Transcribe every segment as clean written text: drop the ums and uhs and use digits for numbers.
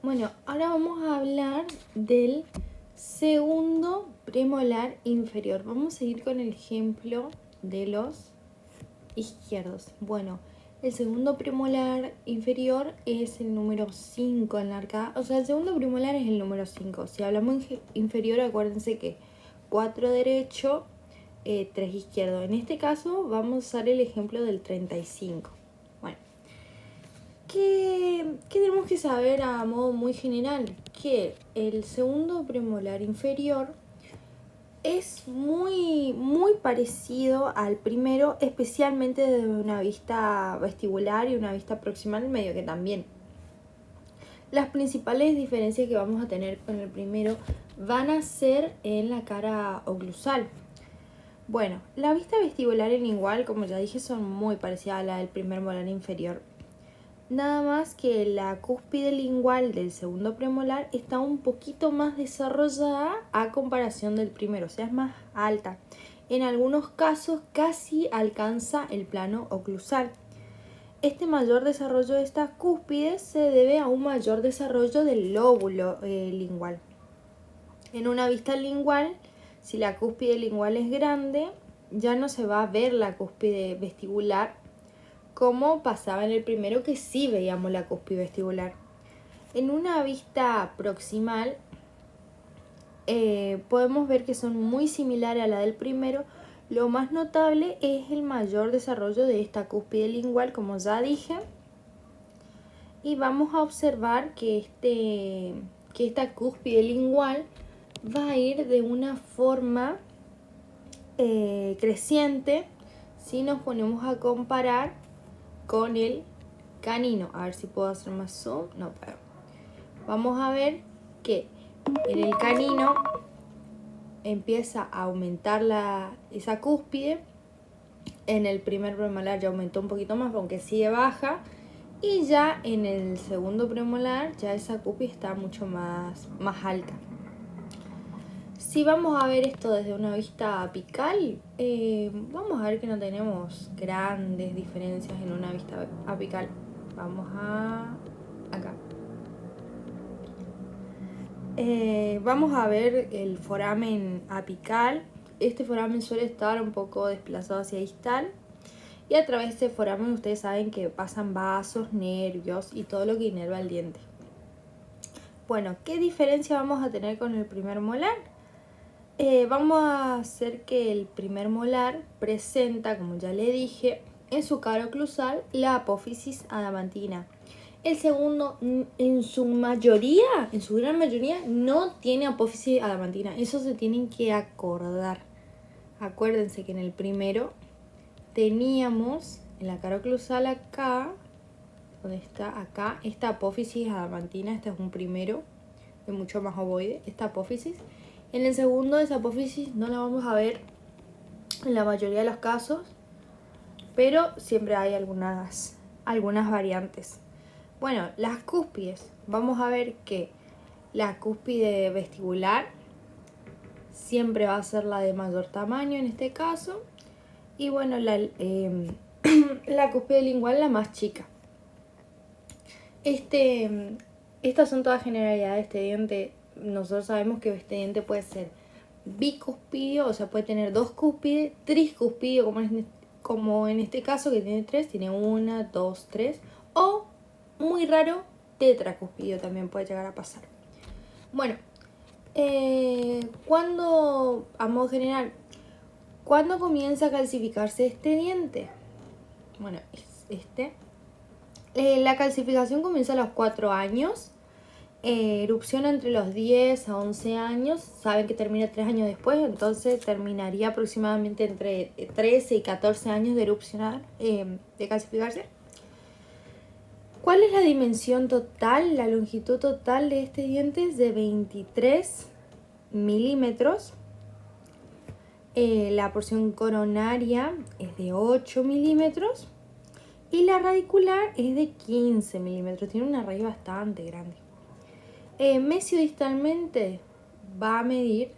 Bueno, ahora vamos a hablar del segundo premolar inferior. Vamos a ir con el ejemplo de los izquierdos. Bueno, el segundo premolar inferior es el número 5 en la arcada. O sea, el segundo premolar es el número 5. Si hablamos inferior, acuérdense que 4 derecho, 3 izquierdo. En este caso vamos a usar el ejemplo del 35. Bueno, ¿qué tenemos que saber a modo muy general? Que el segundo premolar inferior es muy parecido al primero, especialmente desde una vista vestibular y una vista proximal medio que también. Las principales diferencias que vamos a tener con el primero van a ser en la cara oclusal. Bueno, la vista vestibular en igual, como ya dije, son muy parecidas a la del primer molar inferior. Nada más que la cúspide lingual del segundo premolar está un poquito más desarrollada a comparación del primero, o sea, es más alta. En algunos casos casi alcanza el plano oclusal. Este mayor desarrollo de estas cúspides se debe a un mayor desarrollo del lóbulo lingual. En una vista lingual, si la cúspide lingual es grande, ya no se va a ver la cúspide vestibular como pasaba en el primero, que sí veíamos la cúspide vestibular. En una vista proximal podemos ver que son muy similares a la del primero. Lo más notable es el mayor desarrollo de esta cúspide lingual, como ya dije. Y vamos a observar que esta cúspide lingual va a ir de una forma creciente si nos ponemos a comparar con el canino. A ver si puedo hacer más zoom. No puedo. Vamos a ver que en el canino empieza a aumentar esa cúspide. En el primer premolar ya aumentó un poquito más, aunque sigue baja. Y ya en el segundo premolar ya esa cúspide está mucho más alta. Si vamos a ver esto desde una vista apical, vamos a ver que no tenemos grandes diferencias en una vista apical. Vamos a acá. Vamos a ver el foramen apical. Este foramen suele estar un poco desplazado hacia distal. Y a través de este foramen ustedes saben que pasan vasos, nervios y todo lo que inerva el diente. Bueno, ¿qué diferencia vamos a tener con el primer molar? Vamos a hacer que el primer molar presenta, como ya le dije, en su cara oclusal la apófisis adamantina. El segundo, en su gran mayoría, no tiene apófisis adamantina. Eso se tienen que acordar. Acuérdense que en el primero teníamos en la cara oclusal acá, donde está acá, esta apófisis adamantina. Este es un primero, de mucho más ovoide, esta apófisis. En el segundo, esa apófisis no la vamos a ver en la mayoría de los casos, pero siempre hay algunas variantes. Bueno, las cúspides. Vamos a ver que la cúspide vestibular siempre va a ser la de mayor tamaño en este caso. Y bueno, la cúspide lingual la más chica. Estas son todas generalidades de este diente. Nosotros sabemos que este diente puede ser bicuspidio, o sea, puede tener dos cúspides, triscuspidio, como en este caso que tiene tres, tiene una, dos, tres, o muy raro, tetracuspidio también puede llegar a pasar. Bueno, a modo general, ¿cuándo comienza a calcificarse este diente? Bueno, es la calcificación comienza a los 4 años. Erupción entre los 10 a 11 años. Saben que termina 3 años después, entonces terminaría aproximadamente entre 13 y 14 años de erupcionar, de calcificarse. ¿Cuál es la dimensión total? La longitud total de este diente es de 23 milímetros. La porción coronaria es de 8 milímetros. Y la radicular es de 15 milímetros. Tiene una raíz bastante grande. Mesiodistalmente va a medir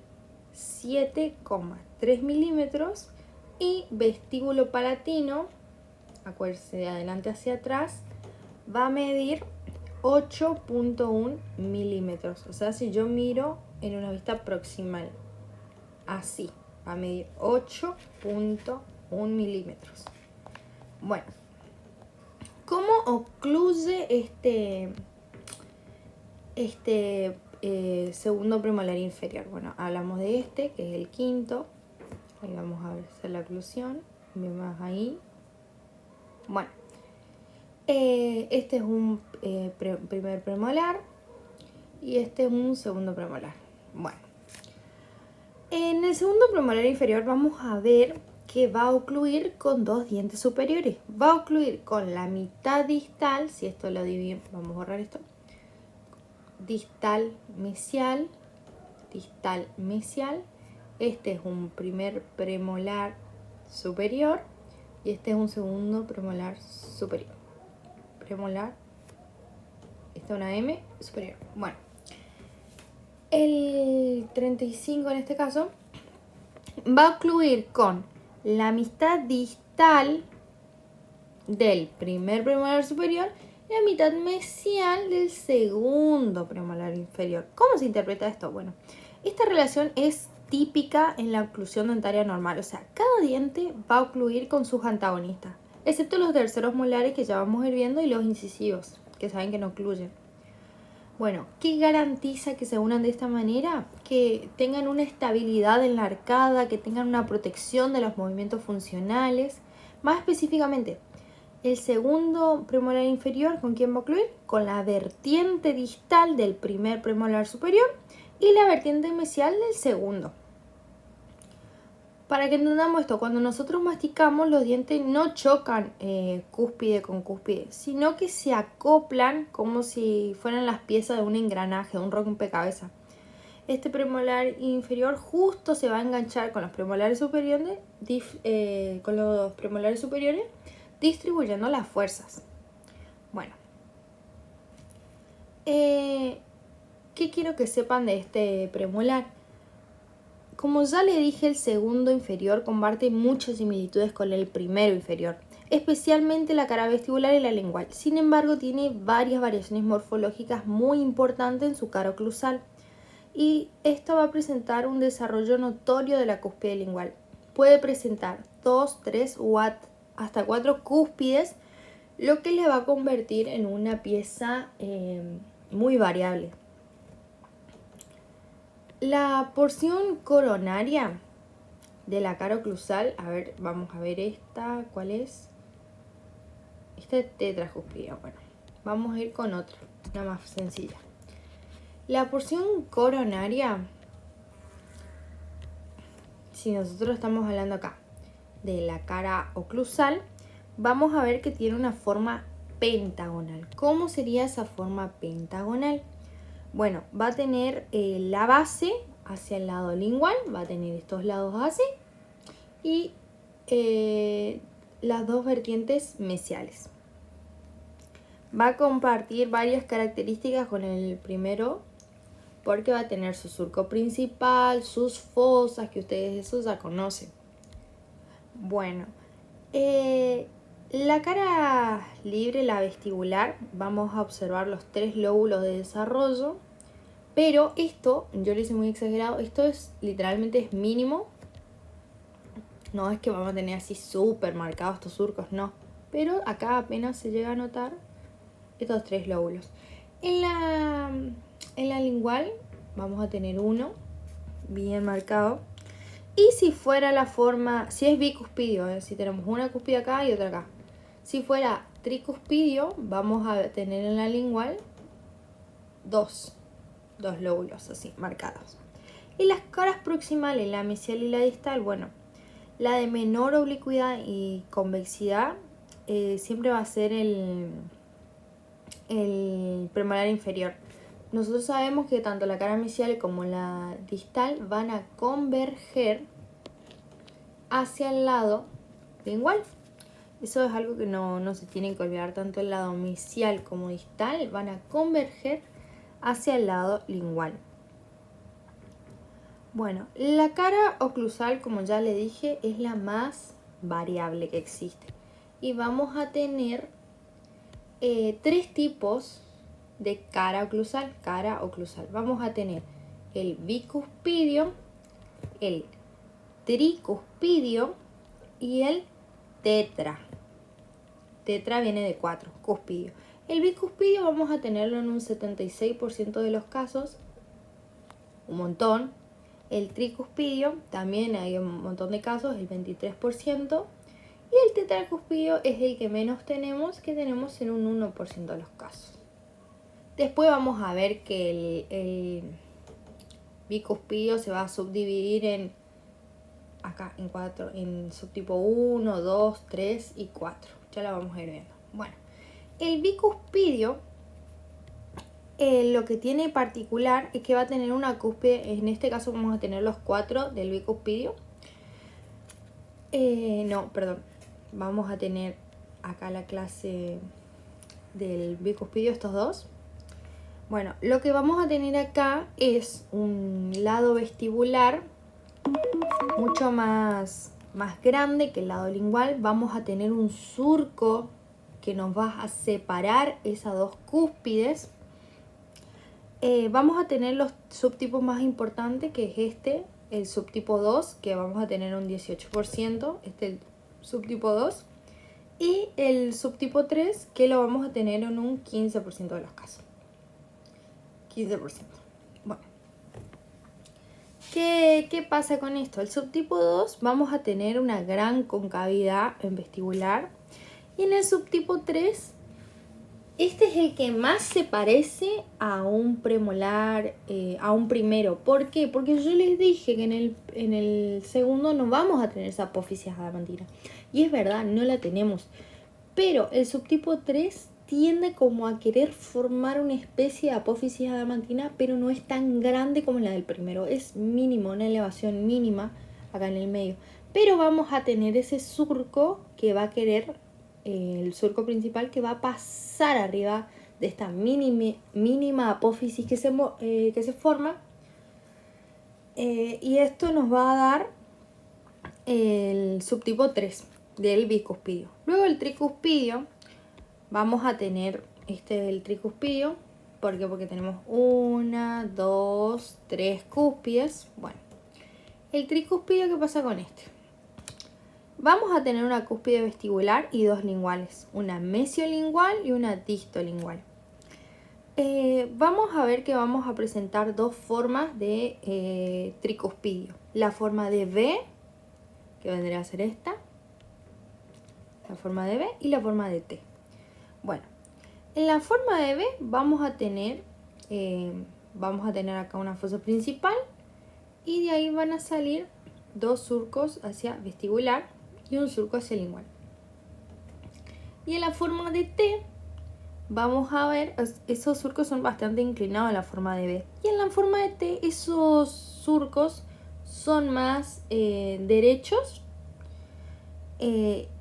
7,3 milímetros. Y vestíbulo palatino, acuérdense de adelante hacia atrás, va a medir 8.1 milímetros. O sea, si yo miro en una vista proximal, así, va a medir 8.1 milímetros. Bueno, ¿cómo ocluye segundo premolar inferior? Bueno, hablamos de que es el quinto. Ahí vamos a hacer la oclusión. Vemos ahí. Bueno, este es un primer premolar y este es un segundo premolar. Bueno, en el segundo premolar inferior vamos a ver que va a ocluir con dos dientes superiores. Va a ocluir con la mitad distal, si esto lo dividimos, vamos a borrar esto, distal mesial. Este es un primer premolar superior y este es un segundo premolar superior. Esta es una M superior. Bueno, el 35 en este caso va a ocluir con la mitad distal del primer premolar superior y la mitad mesial del segundo premolar inferior. ¿Cómo se interpreta esto? Bueno, esta relación es típica en la oclusión dentaria normal, o sea, cada diente va a ocluir con sus antagonistas, excepto los terceros molares que ya vamos a ir viendo y los incisivos, que saben que no ocluyen. Bueno, ¿qué garantiza que se unan de esta manera? Que tengan una estabilidad en la arcada, que tengan una protección de los movimientos funcionales. Más específicamente, el segundo premolar inferior, ¿con quién va a ocluir? Con la vertiente distal del primer premolar superior y la vertiente mesial del segundo. Para que entendamos esto, cuando nosotros masticamos, los dientes no chocan cúspide con cúspide, sino que se acoplan como si fueran las piezas de un engranaje, de un rompecabezas. Este premolar inferior justo se va a enganchar con los premolares superiores, distribuyendo las fuerzas. Bueno, ¿qué quiero que sepan de este premolar? Como ya le dije, el segundo inferior comparte muchas similitudes con el primero inferior, especialmente la cara vestibular y la lingual. Sin embargo, tiene varias variaciones morfológicas muy importantes en su cara oclusal. Y esto va a presentar un desarrollo notorio de la cúspide lingual. Puede presentar 2, 3 o hasta 4 cúspides, lo que le va a convertir en una pieza muy variable. La porción coronaria de la cara oclusal, a ver, vamos a ver esta, ¿cuál es? Esta es tetracúspide. Bueno, vamos a ir con otra, una más sencilla. La porción coronaria, si nosotros estamos hablando acá de la cara oclusal, vamos a ver que tiene una forma pentagonal. ¿Cómo sería esa forma pentagonal? Bueno, va a tener la base hacia el lado lingual, va a tener estos lados así y las dos vertientes mesiales. Va a compartir varias características con el primero porque va a tener su surco principal, sus fosas, que ustedes eso ya conocen. Bueno, la cara libre, la vestibular, vamos a observar los 3 lóbulos de desarrollo. Pero esto, yo lo hice muy exagerado, esto es literalmente es mínimo. No es que vamos a tener así súper marcados estos surcos, no. Pero acá apenas se llega a notar estos 3 lóbulos. En la lingual vamos a tener uno bien marcado. Y si fuera la forma, si es bicuspidio, si tenemos una cúspide acá y otra acá. Si fuera tricuspidio, vamos a tener en la lingual dos lóbulos así marcados. Y las caras proximales, la mesial y la distal, bueno, la de menor oblicuidad y convexidad siempre va a ser el premolar inferior. Nosotros sabemos que tanto la cara mesial como la distal van a converger hacia el lado lingual. Eso es algo que no se tiene que olvidar, tanto el lado mesial como distal van a converger hacia el lado lingual. Bueno, la cara oclusal, como ya le dije, es la más variable que existe. Y vamos a tener 3 tipos de cara oclusal. Vamos a tener el bicuspidio, el tricuspidio y el tetra. Tetra viene de 4, cuspidio. El bicuspidio vamos a tenerlo en un 76% de los casos, un montón. El tricuspidio también hay un montón de casos, el 23%. Y el tetracuspidio es el que menos tenemos, que tenemos en un 1% de los casos. Después vamos a ver que el bicuspidio se va a subdividir en en subtipo 1, 2, 3 y 4. Ya la vamos a ir viendo. Bueno, el bicuspidio lo que tiene particular es que va a tener una cúspide. En este caso vamos a tener los 4 del bicuspidio. Vamos a tener acá la clase del bicuspidio, estos dos. Bueno, lo que vamos a tener acá es un lado vestibular mucho más grande que el lado lingual. Vamos a tener un surco que nos va a separar esas dos cúspides. Vamos a tener los subtipos más importantes, que es el subtipo 2, que vamos a tener un 18%, el subtipo 2, y el subtipo 3, que lo vamos a tener en un 15% de los casos. 15%. Bueno, ¿qué pasa con esto? El subtipo 2 vamos a tener una gran concavidad en vestibular, y en el subtipo 3 este es el que más se parece a un premolar, a un primero. ¿Por qué? Porque yo les dije que en el segundo no vamos a tener esa apófisis adamantina. Y es verdad, no la tenemos. Pero el subtipo 3 tiende como a querer formar una especie de apófisis adamantina, pero no es tan grande como la del primero. Es mínimo, una elevación mínima acá en el medio. Pero vamos a tener ese surco que va a querer, el surco principal, que va a pasar arriba de esta mínima apófisis que se forma. Y esto nos va a dar el subtipo 3 del bicuspidio. Luego el tricuspidio, vamos a tener el tricuspidio. ¿Por qué? Porque tenemos 1, 2, 3 cúspides. Bueno, el tricuspidio, ¿qué pasa con este? Vamos a tener una cúspide vestibular y dos linguales, una mesiolingual y una distolingual. Vamos a ver que vamos a presentar dos formas de tricuspidio. La forma de V, que vendría a ser esta, la forma de V, y la forma de T. Bueno, en la forma de V vamos a tener acá una fosa principal, y de ahí van a salir dos surcos hacia vestibular y un surco hacia lingual. Y en la forma de T vamos a ver, esos surcos son bastante inclinados en la forma de B. Y en la forma de T esos surcos son más derechos,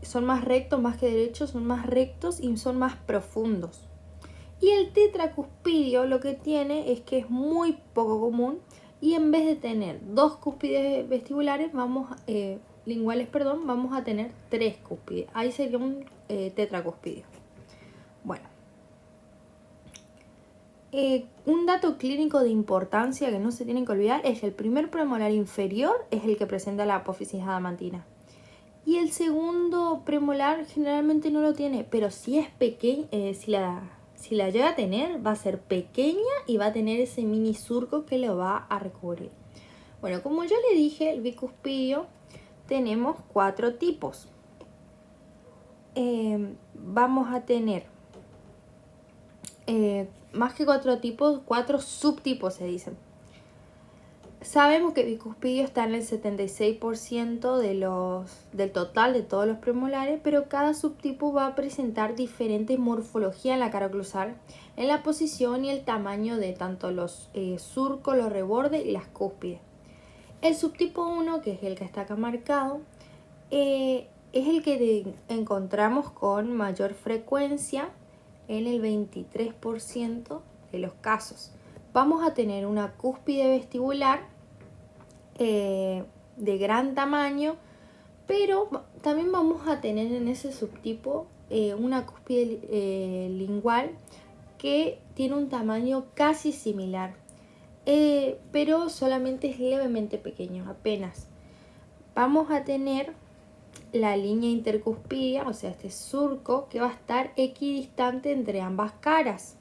son más rectos más que derechos, son más rectos y son más profundos. Y el tetracuspidio lo que tiene es que es muy poco común, y en vez de tener dos cúspides vestibulares, linguales, vamos a tener tres cúspides. Ahí sería un tetracuspidio. Bueno, un dato clínico de importancia que no se tienen que olvidar es que el primer premolar inferior es el que presenta la apófisis adamantina. Y el segundo premolar generalmente no lo tiene, pero si es pequeño, si la llega a tener, va a ser pequeña y va a tener ese mini surco que lo va a recubrir. Bueno, como yo le dije, el bicuspidio tenemos 4 tipos. Vamos a tener más que 4 tipos, 4 subtipos se dicen. Sabemos que el bicuspidio está en el 76% del total de todos los premolares, pero cada subtipo va a presentar diferente morfología en la cara oclusal, en la posición y el tamaño de tanto los surcos, los rebordes y las cúspides. El subtipo 1, que es el que está acá marcado, es el que encontramos con mayor frecuencia en el 23% de los casos. Vamos a tener una cúspide vestibular de gran tamaño, pero también vamos a tener en ese subtipo una cúspide lingual que tiene un tamaño casi similar, pero solamente es levemente pequeño, apenas. Vamos a tener la línea intercuspidia, o sea, este surco que va a estar equidistante entre ambas caras.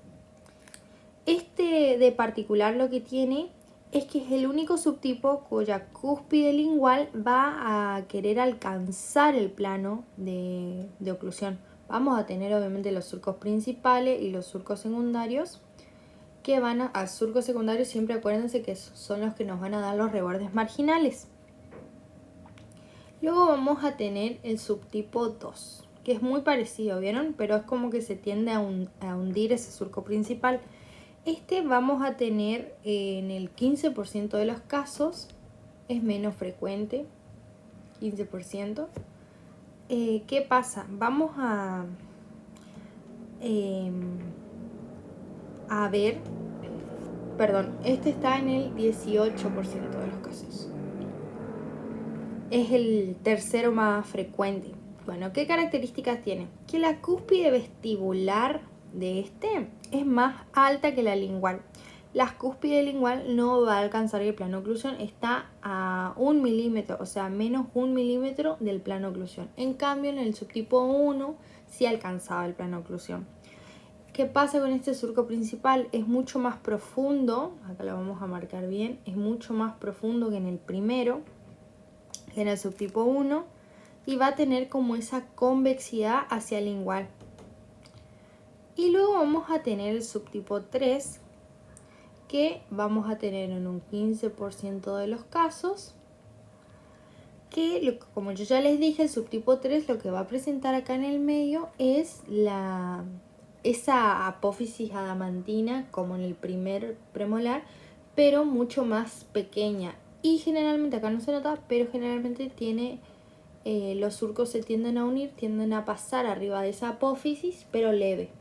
Este de particular lo que tiene es que es el único subtipo cuya cúspide lingual va a querer alcanzar el plano de oclusión. Vamos a tener obviamente los surcos principales y los surcos secundarios, que van a surcos secundarios siempre acuérdense que son los que nos van a dar los rebordes marginales. Luego vamos a tener el subtipo 2, que es muy parecido, ¿vieron? Pero es como que se tiende a hundir ese surco principal. Este vamos a tener en el 15% de los casos, es menos frecuente, 15%. ¿Qué pasa? Vamos a ver, perdón, este está en el 18% de los casos. Es el tercero más frecuente. Bueno, ¿qué características tiene? Que la cúspide vestibular de este es más alta que la lingual. La cúspide lingual no va a alcanzar el plano de oclusión, está a 1 milímetro, o sea, menos 1 milímetro del plano de oclusión. En cambio, en el subtipo 1 sí alcanzaba el plano de oclusión. ¿Qué pasa con este surco principal? Es mucho más profundo, acá lo vamos a marcar bien, es mucho más profundo que en el primero, en el subtipo 1, y va a tener como esa convexidad hacia el lingual. Y luego vamos a tener el subtipo 3, que vamos a tener en un 15% de los casos, que como yo ya les dije, el subtipo 3 lo que va a presentar acá en el medio es esa apófisis adamantina como en el primer premolar, pero mucho más pequeña. Y generalmente, acá no se nota, pero generalmente tiene, los surcos se tienden a unir, tienden a pasar arriba de esa apófisis, pero leve.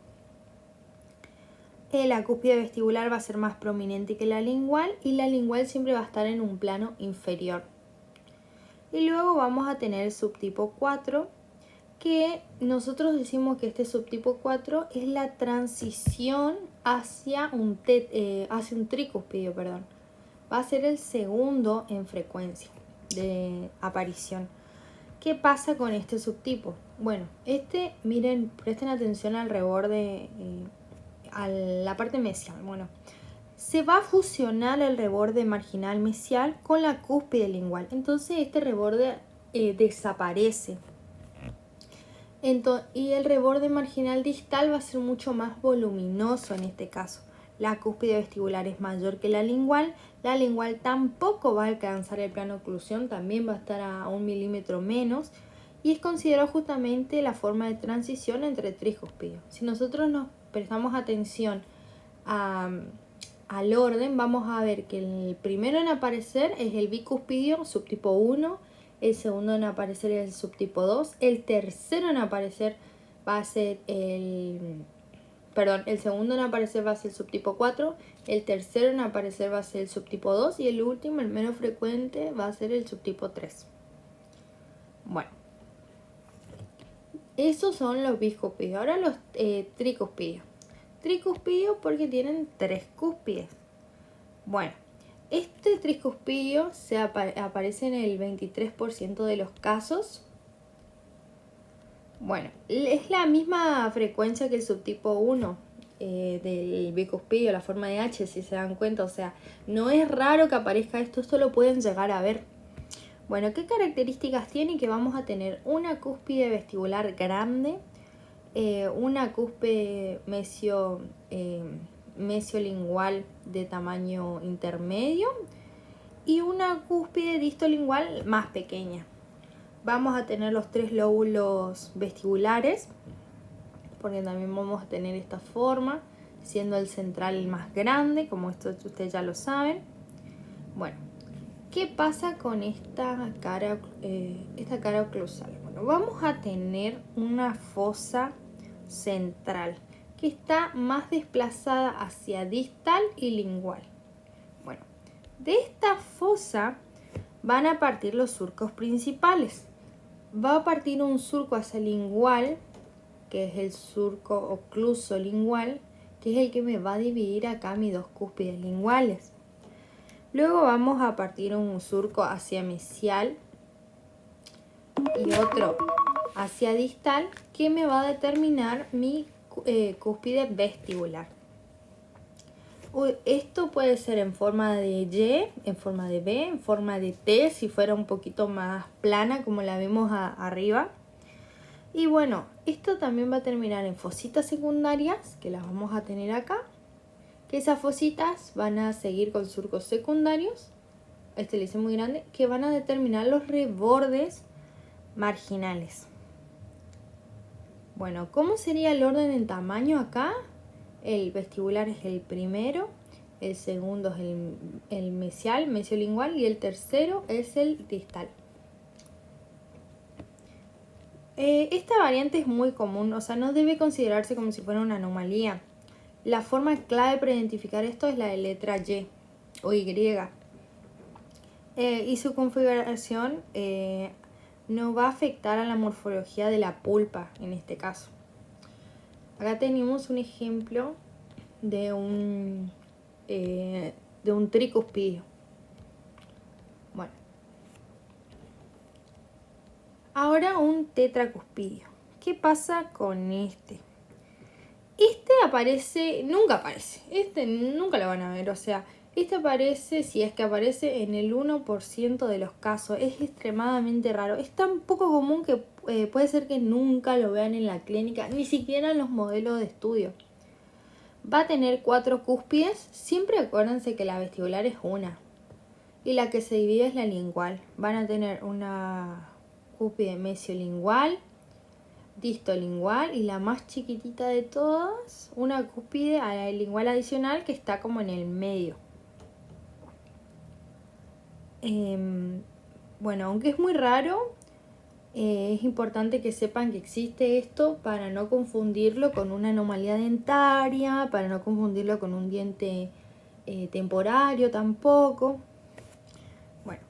La cúspide vestibular va a ser más prominente que la lingual y la lingual siempre va a estar en un plano inferior. Y luego vamos a tener el subtipo 4, que nosotros decimos que este subtipo 4 es la transición hacia un tricúspido, perdón. Va a ser el segundo en frecuencia de aparición. ¿Qué pasa con este subtipo? Bueno, miren, presten atención al reborde, a la parte mesial. Bueno, se va a fusionar el reborde marginal mesial con la cúspide lingual. Entonces este reborde desaparece. Y el reborde marginal distal va a ser mucho más voluminoso en este caso. La cúspide vestibular es mayor que la lingual tampoco va a alcanzar el plano de oclusión, también va a estar a 1 milímetro menos, y es considerado justamente la forma de transición entre tricúspidos. Si nosotros nos prestamos atención al orden, vamos a ver que el primero en aparecer es el bicuspidio, subtipo 1, el segundo en aparecer es el subtipo 2, el tercero en aparecer va a ser el segundo en aparecer va a ser el subtipo 4, el tercero en aparecer va a ser el subtipo 2 y el último, el menos frecuente, va a ser el subtipo 3. Bueno, esos son los bicúspidos. Ahora los tricúspidos. Tricúspidos porque tienen 3 cúspides. Bueno, este tricúspido aparece en el 23% de los casos. Bueno, es la misma frecuencia que el subtipo 1 del bicuspidio, la forma de H, si se dan cuenta. O sea, no es raro que aparezca esto lo pueden llegar a ver. Bueno, ¿qué características tiene? Que vamos a tener una cúspide vestibular grande, una cúspide mesiolingual de tamaño intermedio y una cúspide distolingual más pequeña. Vamos a tener los 3 lóbulos vestibulares, porque también vamos a tener esta forma, siendo el central el más grande, como esto ustedes ya lo saben. Bueno, ¿qué pasa con esta cara oclusal? Bueno, vamos a tener una fosa central que está más desplazada hacia distal y lingual. Bueno, de esta fosa van a partir los surcos principales. Va a partir un surco hacia lingual, que es el surco ocluso lingual, que es el que me va a dividir acá mis dos cúspides linguales. Luego vamos a partir un surco hacia mesial y otro hacia distal, que me va a determinar mi cúspide vestibular. Esto puede ser en forma de Y, en forma de B, en forma de T, si fuera un poquito más plana como la vemos arriba. Y bueno, esto también va a terminar en fositas secundarias, que las vamos a tener acá, que esas fositas van a seguir con surcos secundarios, este le hice muy grande, que van a determinar los rebordes marginales. Bueno, ¿cómo sería el orden en tamaño acá? El vestibular es el primero, el segundo es el mesial, mesiolingual, y el tercero es el distal. Esta variante es muy común, o sea, no debe considerarse como si fuera una anomalía. La forma clave para identificar esto es la de letra Y o Y. Y su configuración no va a afectar a la morfología de la pulpa en este caso. Acá tenemos un ejemplo de un tricuspidio. Bueno, ahora un tetracuspidio. ¿Qué pasa con este? Este aparece, nunca aparece. Este nunca lo van a ver, o sea, este aparece, si es que aparece, en el 1% de los casos. Es extremadamente raro. Es tan poco común que puede ser que nunca lo vean en la clínica, ni siquiera en los modelos de estudio. Va a tener 4 cúspides. Siempre acuérdense que la vestibular es una. Y la que se divide es la lingual. Van a tener una cúspide mesiolingual, distolingual y la más chiquitita de todas, una cúspide lingual adicional que está como en el medio. Bueno, aunque es muy raro, es importante que sepan que existe esto para no confundirlo con una anomalía dentaria, para no confundirlo con un diente temporario tampoco. Bueno,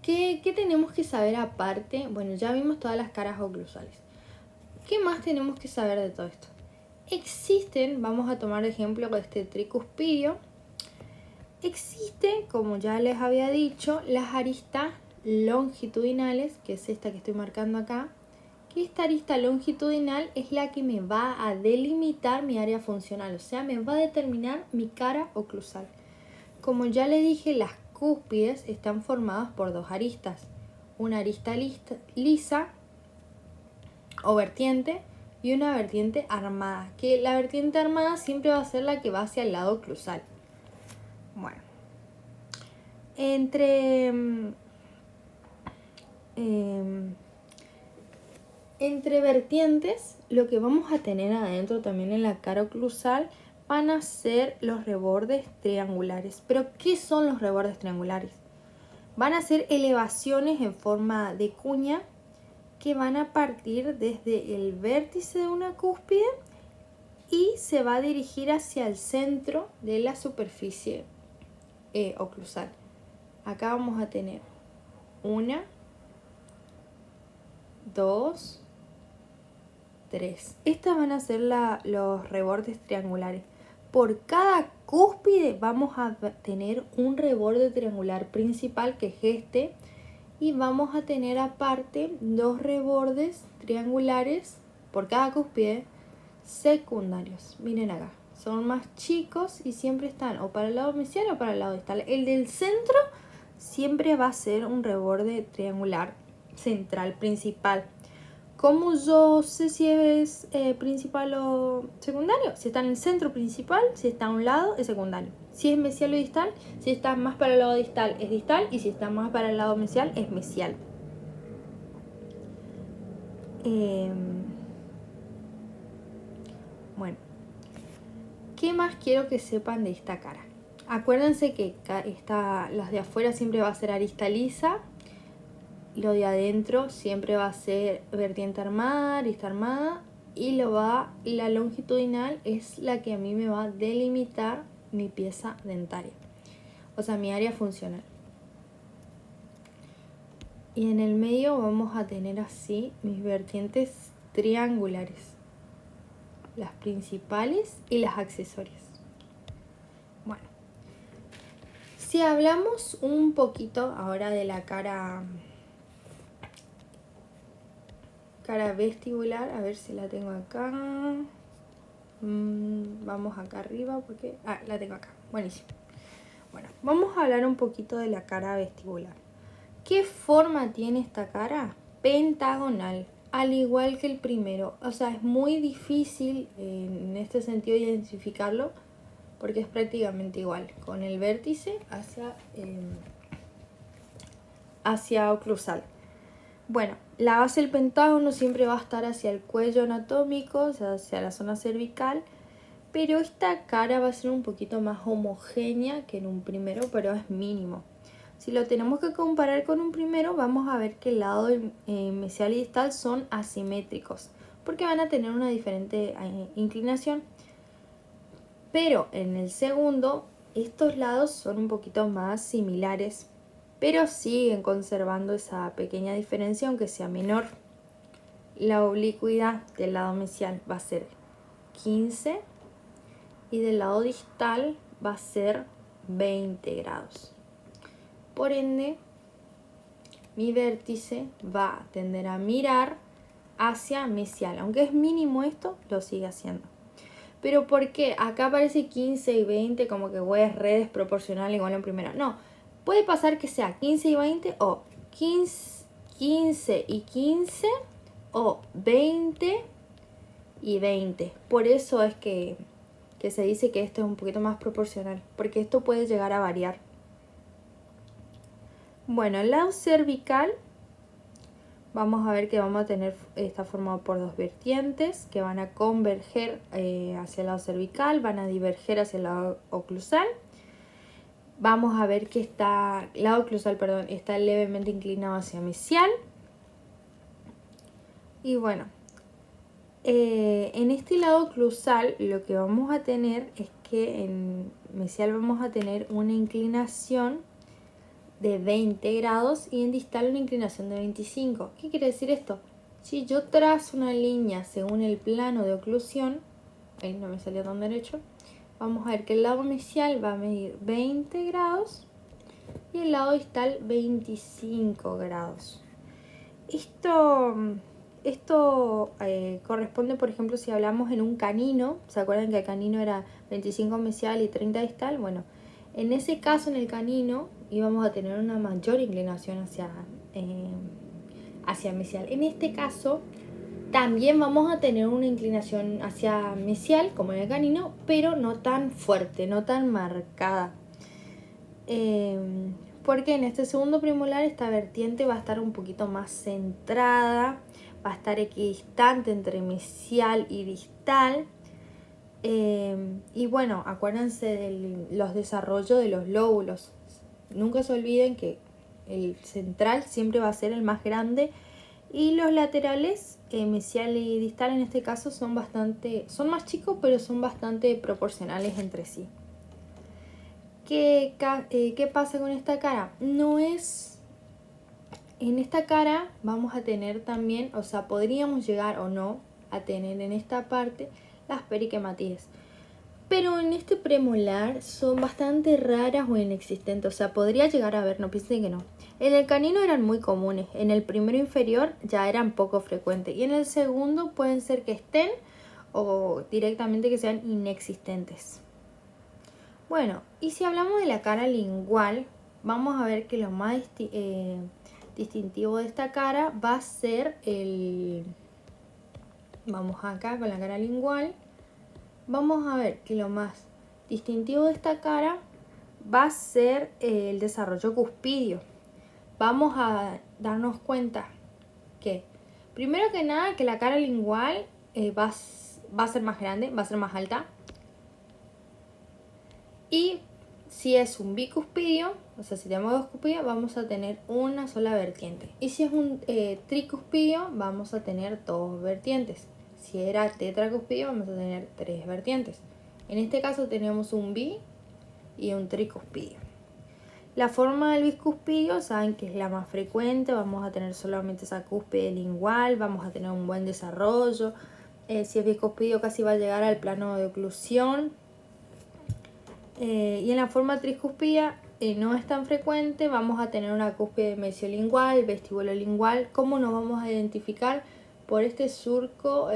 ¿qué tenemos que saber aparte? Bueno, ya vimos todas las caras oclusales. ¿Qué más tenemos que saber de todo esto? Existen, vamos a tomar ejemplo con este tricuspidio, existen, como ya les había dicho, las aristas longitudinales, que es esta que estoy marcando acá, que esta arista longitudinal es la que me va a delimitar mi área funcional, o sea, me va a determinar mi cara oclusal. Como ya les dije, las cúspides están formadas por dos aristas, una arista lisa o vertiente y una vertiente armada, que la vertiente armada siempre va a ser la que va hacia el lado oclusal. Bueno, entre vertientes, lo que vamos a tener adentro también en la cara oclusal van a ser los rebordes triangulares. ¿Pero qué son los rebordes triangulares? Van a ser elevaciones en forma de cuña que van a partir desde el vértice de una cúspide y se va a dirigir hacia el centro de la superficie oclusal. Acá vamos a tener 1, 2, 3. Estas van a ser los rebordes triangulares. Por cada cúspide vamos a tener un reborde triangular principal, que es este, y vamos a tener aparte 2 rebordes triangulares por cada cúspide secundarios. Miren acá, son más chicos y siempre están o para el lado mesial o para el lado distal. El del centro siempre va a ser un reborde triangular central principal. ¿Cómo yo sé si es principal o secundario? Si está en el centro principal, si está a un lado es secundario. Si es mesial o distal, si está más para el lado distal es distal y si está más para el lado mesial es mesial. Bueno, ¿qué más quiero que sepan de esta cara? Acuérdense que las de afuera siempre va a ser arista lisa. Lo de adentro siempre va a ser vertiente armada, arista armada, y la longitudinal es la que a mí me va a delimitar mi pieza dentaria, o sea, mi área funcional. Y en el medio vamos a tener así mis vertientes triangulares. las principales y las accesorias. Bueno, si hablamos un poquito ahora de la cara vestibular, a ver si la tengo acá. Vamos acá arriba porque... la tengo acá, buenísimo. Bueno, vamos a hablar un poquito de la cara vestibular. ¿Qué forma tiene esta cara? Pentagonal, al igual que el primero. O sea, es muy difícil en este sentido identificarlo porque es prácticamente igual, con el vértice hacia oclusal. Bueno, la base del pentágono siempre va a estar hacia el cuello anatómico, o sea, hacia la zona cervical, pero esta cara va a ser un poquito más homogénea que en un primero, pero es mínimo. Si lo tenemos que comparar con un primero, vamos a ver que el lado mesial y distal son asimétricos, porque van a tener una diferente inclinación. Pero en el segundo, estos lados son un poquito más similares, pero siguen conservando esa pequeña diferencia, aunque sea menor. La oblicuidad del lado mesial va a ser 15 y del lado distal va a ser 20 grados. Por ende, mi vértice va a tender a mirar hacia mesial. Aunque es mínimo esto, lo sigue haciendo. Pero ¿por qué? Acá aparece 15 y 20 como que es re desproporcional igual en primera. No, puede pasar que sea 15 y 20 o 15 y 15 o 20 y 20. Por eso es que se dice que esto es un poquito más proporcional, porque esto puede llegar a variar. Bueno, el lado cervical, vamos a ver que está formado por dos vertientes que van a converger hacia el lado cervical, van a diverger hacia el lado oclusal. Vamos a ver que está levemente inclinado hacia mesial. Y bueno, en este lado oclusal lo que vamos a tener es que en mesial vamos a tener una inclinación de 20 grados y en distal una inclinación de 25. ¿Qué quiere decir esto? Si yo trazo una línea según el plano de oclusión, ahí no me salió tan derecho, vamos a ver que el lado mesial va a medir 20 grados y el lado distal 25 grados. Esto corresponde, por ejemplo, si hablamos en un canino. ¿Se acuerdan que el canino era 25 mesial y 30 distal? Bueno, en ese caso, en el canino, íbamos a tener una mayor inclinación hacia mesial. En este caso, también vamos a tener una inclinación hacia mesial, como en el canino, pero no tan fuerte, no tan marcada. Porque en este segundo premolar esta vertiente va a estar un poquito más centrada, va a estar equidistante entre mesial y distal. Y bueno, acuérdense de los desarrollos de los lóbulos. Nunca se olviden que el central siempre va a ser el más grande y los laterales, mesial y distal en este caso, son más chicos, pero son bastante proporcionales entre sí. ¿Qué pasa con esta cara? En esta cara vamos a tener también, o sea, podríamos llegar o no a tener en esta parte las periquematíes. Pero en este premolar son bastante raras o inexistentes, o sea, podría llegar a haber, no piensen que no. En el canino eran muy comunes, en el primero inferior ya eran poco frecuentes y en el segundo pueden ser que estén o directamente que sean inexistentes. Bueno, y si hablamos de la cara lingual, vamos a ver que lo más distintivo de esta cara va a ser Vamos acá con la cara lingual. Vamos a ver que lo más distintivo de esta cara va a ser el desarrollo cuspidio. Vamos a darnos cuenta que, primero que nada, que la cara lingual va a ser más grande, va a ser más alta. Y si es un bicuspidio, o sea, si tenemos dos cuspidios, vamos a tener una sola vertiente. Y si es un tricuspidio, vamos a tener dos vertientes. Si era tetracuspidio, vamos a tener tres vertientes. En este caso tenemos un bi y un tricuspidio. La forma del bicuspidio, saben que es la más frecuente, vamos a tener solamente esa cúspide lingual, vamos a tener un buen desarrollo, Si es bicuspidio casi va a llegar al plano de oclusión. Y en la forma triscuspida no es tan frecuente, vamos a tener una cúspide mesiolingual, vestibulolingual. ¿Cómo nos vamos a identificar? Por este surco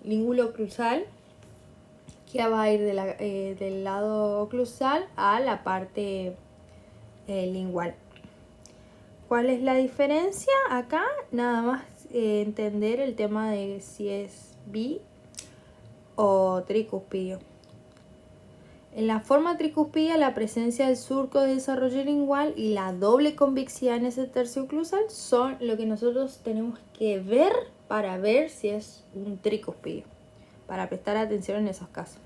lingulo-oclusal, que va a ir del lado oclusal a la parte lingual. ¿Cuál es la diferencia? Acá nada más entender el tema de si es bi o tricuspidio. En la forma tricuspida, la presencia del surco de desarrollo lingual y la doble convexidad en ese tercio oclusal son lo que nosotros tenemos que ver para ver si es un tricuspidio, para prestar atención en esos casos.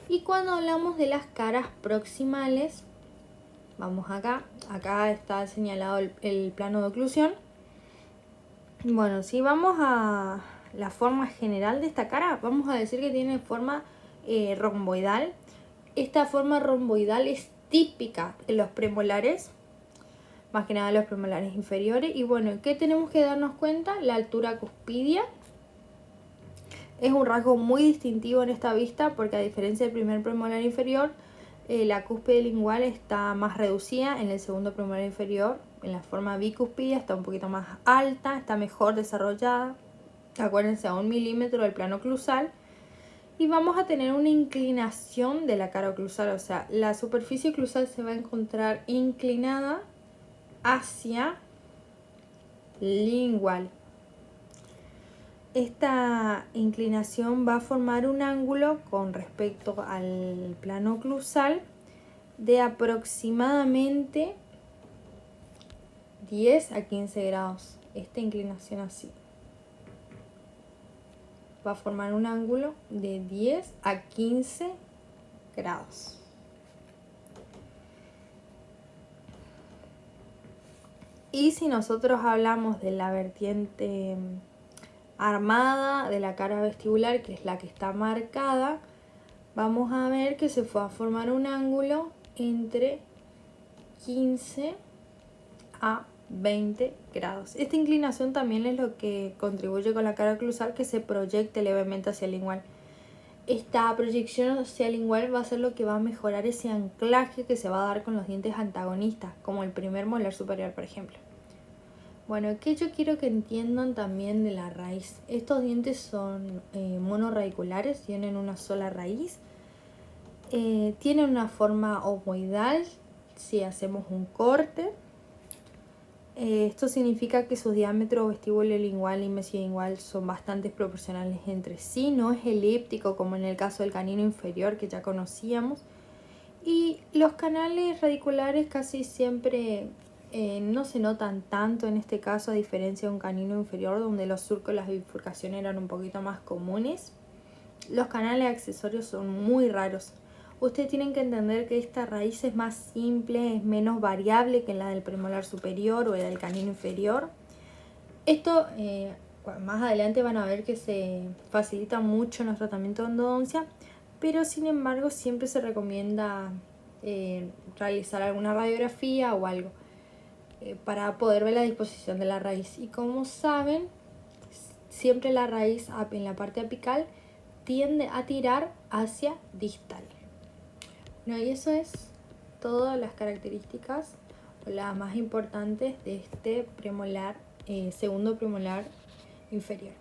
Y cuando hablamos de las caras proximales, vamos acá está señalado el plano de oclusión. Bueno, si vamos a la forma general de esta cara, vamos a decir que tiene forma romboidal. Esta forma romboidal es típica en los premolares, más que nada los premolares inferiores. Y bueno, ¿qué tenemos que darnos cuenta? La altura cuspidia es un rasgo muy distintivo en esta vista, porque a diferencia del primer premolar inferior, la cúspide lingual está más reducida. En el segundo premolar inferior, en la forma bicuspidia, está un poquito más alta, está mejor desarrollada. Acuérdense, a 1 milímetro del plano oclusal. Y vamos a tener una inclinación de la cara oclusal, o sea, la superficie oclusal se va a encontrar inclinada hacia lingual. Esta inclinación va a formar un ángulo con respecto al plano oclusal de aproximadamente 10 a 15 grados. Esta inclinación así va a formar un ángulo de 10 a 15 grados. Y si nosotros hablamos de la vertiente armada de la cara vestibular, que es la que está marcada, vamos a ver que se va a formar un ángulo entre 15 a 20 grados. Esta inclinación también es lo que contribuye con la cara oclusal, que se proyecte levemente hacia el lingual. Esta proyección hacia el lingual va a ser lo que va a mejorar ese anclaje que se va a dar con los dientes antagonistas, como el primer molar superior, por ejemplo. Bueno, que yo quiero que entiendan también de la raíz. Estos dientes son monorradiculares, tienen una sola raíz. Tienen una forma ovoidal si hacemos un corte. Esto significa que sus diámetros vestibulolingual y mesiolingual son bastante proporcionales entre sí. No es elíptico como en el caso del canino inferior, que ya conocíamos. Y los canales radiculares casi siempre no se notan tanto en este caso, a diferencia de un canino inferior donde los surcos y las bifurcaciones eran un poquito más comunes. Los canales accesorios son muy raros. Ustedes tienen que entender que esta raíz es más simple, es menos variable que la del premolar superior o la del canino inferior. Esto más adelante van a ver que se facilita mucho en los tratamientos de endodoncia, pero sin embargo siempre se recomienda realizar alguna radiografía o algo para poder ver la disposición de la raíz. Y como saben, siempre la raíz en la parte apical tiende a tirar hacia distal. Bueno, y eso es todas las características, las más importantes de este premolar, segundo premolar inferior.